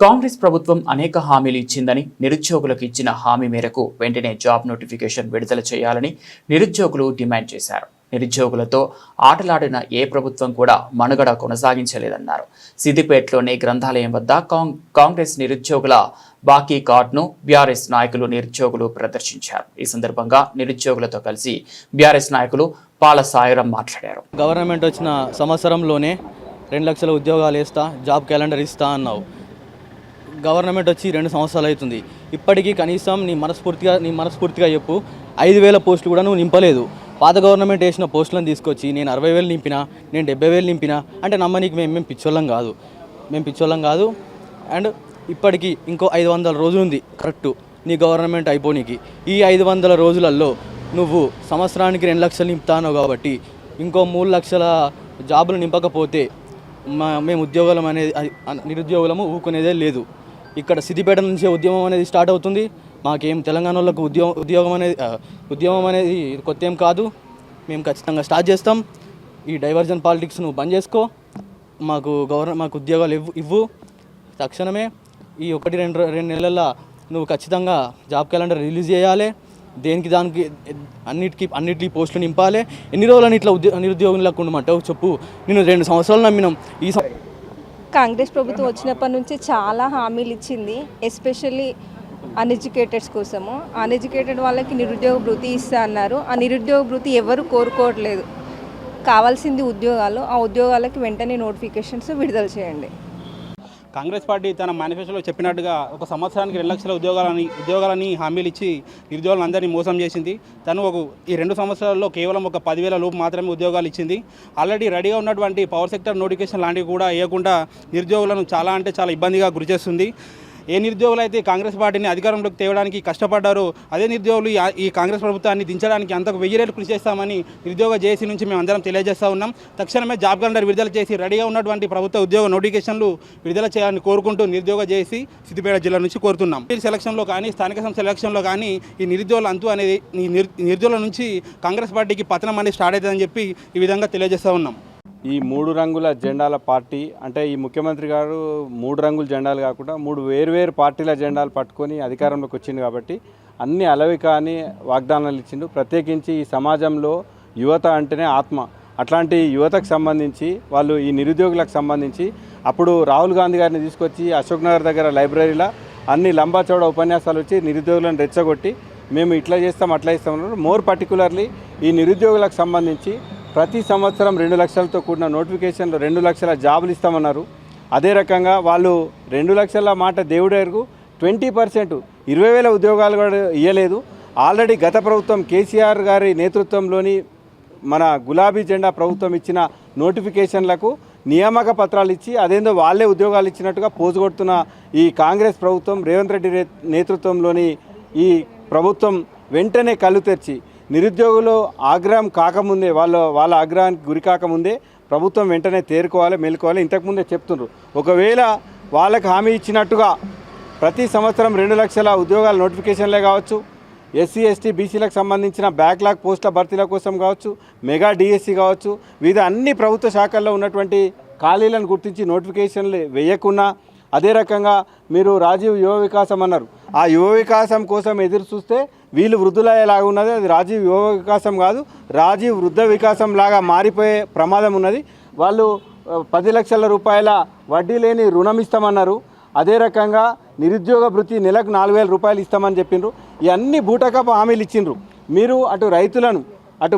కాంగ్రెస్ ప్రభుత్వం అనేక హామీలు ఇచ్చిందని, నిరుద్యోగులకు ఇచ్చిన హామీ మేరకు వెంటనే జాబ్ నోటిఫికేషన్ విడుదల చేయాలని నిరుద్యోగులు డిమాండ్ చేశారు. నిరుద్యోగులతో ఆటలాడిన ఏ ప్రభుత్వం కూడా మనుగడ కొనసాగించలేదన్నారు. సిద్దిపేటలోని గ్రంథాలయం వద్ద కాంగ్రెస్ నిరుద్యోగుల బాకీ కార్డును బీఆర్ఎస్ నాయకులు నిరుద్యోగులు ప్రదర్శించారు. ఈ సందర్భంగా నిరుద్యోగులతో కలిసి బీఆర్ఎస్ నాయకులు పాల సాయిరాం మాట్లాడారు. గవర్నమెంట్ వచ్చిన సంవత్సరంలోనే 2 లక్షల ఉద్యోగాలు ఇస్తా, జాబ్ క్యాలెండర్ ఇస్తా అన్నావు. గవర్నమెంట్ వచ్చి 2 సంవత్సరాలు అవుతుంది. ఇప్పటికీ కనీసం నీ మనస్ఫూర్తిగా చెప్పు, 5,000 పోస్టులు కూడా నువ్వు నింపలేదు. పాత గవర్నమెంట్ వేసిన పోస్టులను తీసుకొచ్చి నేను 60,000 నింపినా, నేను 70,000 నింపినా అంటే నమ్మనీకి మేము పిచ్చోళ్ళం కాదు. అండ్ ఇప్పటికీ ఇంకో 500 రోజులు ఉంది కరెక్టు నీ గవర్నమెంట్ అయిపోనీకి. ఈ 500 రోజులలో నువ్వు సంవత్సరానికి 2 లక్షలు నింపుతాను కాబట్టి ఇంకో 3 లక్షల జాబులు నింపకపోతే మేము నిరుద్యోగులము ఊకునేదే లేదు. ఇక్కడ సిద్దిపేట నుంచే ఉద్యమం అనేది స్టార్ట్ అవుతుంది. మాకేం తెలంగాణ వాళ్ళకు ఉద్యమం అనేది కొత్త ఏం కాదు. మేము ఖచ్చితంగా స్టార్ట్ చేస్తాం. ఈ డైవర్జన్ పాలిటిక్స్ నువ్వు బంద్ చేసుకో. మాకు ఉద్యోగాలు ఇవ్వు తక్షణమే. ఈ 1-2 నెలల్లో నువ్వు ఖచ్చితంగా జాబ్ క్యాలెండర్ రిలీజ్ చేయాలి. దానికి అన్నిటికీ పోస్టులు నింపాలి. ఎన్ని రోజులని ఇట్లా నిరుద్యోగులకు ఉండమంటావు చెప్పు. నేను 2 సంవత్సరాలు నమ్మినాం. కాంగ్రెస్ ప్రభుత్వం వచ్చినప్పటి నుంచి చాలా హామీలు ఇచ్చింది, ఎస్పెషల్లీ అన్ఎడ్యుకేటెడ్స్ కోసము. అన్ఎడ్యుకేటెడ్ వాళ్ళకి నిరుద్యోగ భృతి ఇస్తా అన్నారు. ఆ నిరుద్యోగ భృతి ఎవరు కోరుకోవట్లేదు. కావాల్సింది ఉద్యోగాలు. ఆ ఉద్యోగాలకి వెంటనే నోటిఫికేషన్స్ విడుదల చేయండి. కాంగ్రెస్ పార్టీ తన మేనిఫెస్టోలో చెప్పినట్టుగా ఒక సంవత్సరానికి 2 లక్షల ఉద్యోగాలని హామీలు ఇచ్చి నిరుద్యోగులందరినీ మోసం చేసింది. తను ఈ 2 సంవత్సరాల్లో కేవలం ఒక 10,000 లోపు మాత్రమే ఉద్యోగాలు ఇచ్చింది. ఆల్రెడీ రెడీగా ఉన్నటువంటి పవర్ సెక్టర్ నోటిఫికేషన్ లాంటివి కూడా వేయకుండా నిరుద్యోగులను చాలా ఇబ్బందిగా గురిచేస్తుంది. ఏ నిరుద్యోగులు అయితే కాంగ్రెస్ పార్టీని అధికారంలోకి తేవడానికి కష్టపడ్డారో అదే నిరుద్యోగులు ఈ కాంగ్రెస్ ప్రభుత్వాన్ని దించడానికి అంతకు 1000 రెట్లు కృషి చేస్తామని నిరుద్యోగ జేఏసీ నుంచి మేము అందరం తెలియజేస్తూ ఉన్నాం. తక్షణమే జాబ్ క్యాలెండర్ విడుదల చేసి రెడీగా ఉన్నటువంటి ప్రభుత్వ ఉద్యోగ నోటిఫికేషన్లు విడుదల చేయాలని కోరుకుంటూ నిరుద్యోగ జేఏసీ సిద్దిపేట జిల్లా నుంచి కోరుతున్నాం. సెలక్షన్లో కానీ స్థానిక సంస్థ సెలక్షన్లో కానీ ఈ నిరుద్యోగుల అంతు అనేది నిరుద్యోగుల నుంచి కాంగ్రెస్ పార్టీకి పతనం అనేది స్టార్ట్ అవుతుందని చెప్పి ఈ విధంగా తెలియజేస్తూ ఉన్నాం. ఈ 3 రంగుల జెండాల పార్టీ అంటే ఈ ముఖ్యమంత్రి గారు 3 రంగుల జెండాలు కాకుండా 3 వేర్వేరు పార్టీల జెండాలు పట్టుకొని అధికారంలోకి వచ్చింది కాబట్టి అన్ని అలవి కానీ వాగ్దానాలు ఇచ్చిండు. ప్రత్యేకించి ఈ సమాజంలో యువత అంటేనే ఆత్మ. అట్లాంటి యువతకు సంబంధించి వాళ్ళు ఈ నిరుద్యోగులకు సంబంధించి అప్పుడు రాహుల్ గాంధీ గారిని తీసుకొచ్చి అశోక్ నగర్ దగ్గర లైబ్రరీలో అన్ని లంబాచౌడ ఉపన్యాసాలు వచ్చి నిరుద్యోగులను రెచ్చగొట్టి మేము ఇట్లా చేస్తాం అట్లా ఇస్తామన్నారు. మోర్ పర్టికులర్లీ ఈ నిరుద్యోగులకు సంబంధించి ప్రతి సంవత్సరం 2 లక్షలతో కూడిన నోటిఫికేషన్లో 2 లక్షల జాబులు ఇస్తామన్నారు. అదే రకంగా వాళ్ళు 2 లక్షల మాట దేవుడు ఎరుగు 20% 20,000 ఉద్యోగాలు కూడా ఇవ్వలేదు. ఆల్రెడీ గత ప్రభుత్వం కేసీఆర్ గారి నేతృత్వంలోని మన గులాబీ జెండా ప్రభుత్వం ఇచ్చిన నోటిఫికేషన్లకు నియామక పత్రాలు ఇచ్చి అదేందో వాళ్ళే ఉద్యోగాలు ఇచ్చినట్టుగా పోజు కొడుతున్న ఈ కాంగ్రెస్ ప్రభుత్వం, రేవంత్ రెడ్డి నేతృత్వంలోని ఈ ప్రభుత్వం వెంటనే కళ్ళు తెరిచి నిరుద్యోగులు ఆగ్రహం కాకముందే వాళ్ళ ఆగ్రహానికి గురి కాకముందే ప్రభుత్వం వెంటనే తేరుకోవాలి, మేలుకోవాలి. ఇంతకుముందే చెప్తున్నారు, ఒకవేళ వాళ్ళకి హామీ ఇచ్చినట్టుగా ప్రతి సంవత్సరం 2 లక్షల ఉద్యోగాల నోటిఫికేషన్లే కావచ్చు, ఎస్సీ ఎస్టీ బీసీలకు సంబంధించిన బ్యాక్లాగ్ పోస్టుల భర్తీల కోసం కావచ్చు, మెగా డిఎస్సి కావచ్చు, వివిధ అన్ని ప్రభుత్వ శాఖల్లో ఉన్నటువంటి ఖాళీలను గుర్తించి నోటిఫికేషన్లు వేయకున్నా, అదే రకంగా మీరు రాజీవ్ యువ వికాసం అన్నారు. ఆ యువ వికాసం కోసం ఎదురు చూస్తే వీళ్ళు వృద్ధులయ్యేలాగా ఉన్నది. అది రాజీవ్ యువ వికాసం కాదు, రాజీవ్ వృద్ధ వికాసం లాగా మారిపోయే ప్రమాదం ఉన్నది. వాళ్ళు 10 లక్షల రూపాయల వడ్డీ లేని రుణం ఇస్తామన్నారు. అదే రకంగా నిరుద్యోగ భృతి నెలకు 4,000 రూపాయలు ఇస్తామని చెప్పిండ్రు. ఇవన్నీ బూటకపు హామీలు ఇచ్చిండ్రు. మీరు అటు రైతులను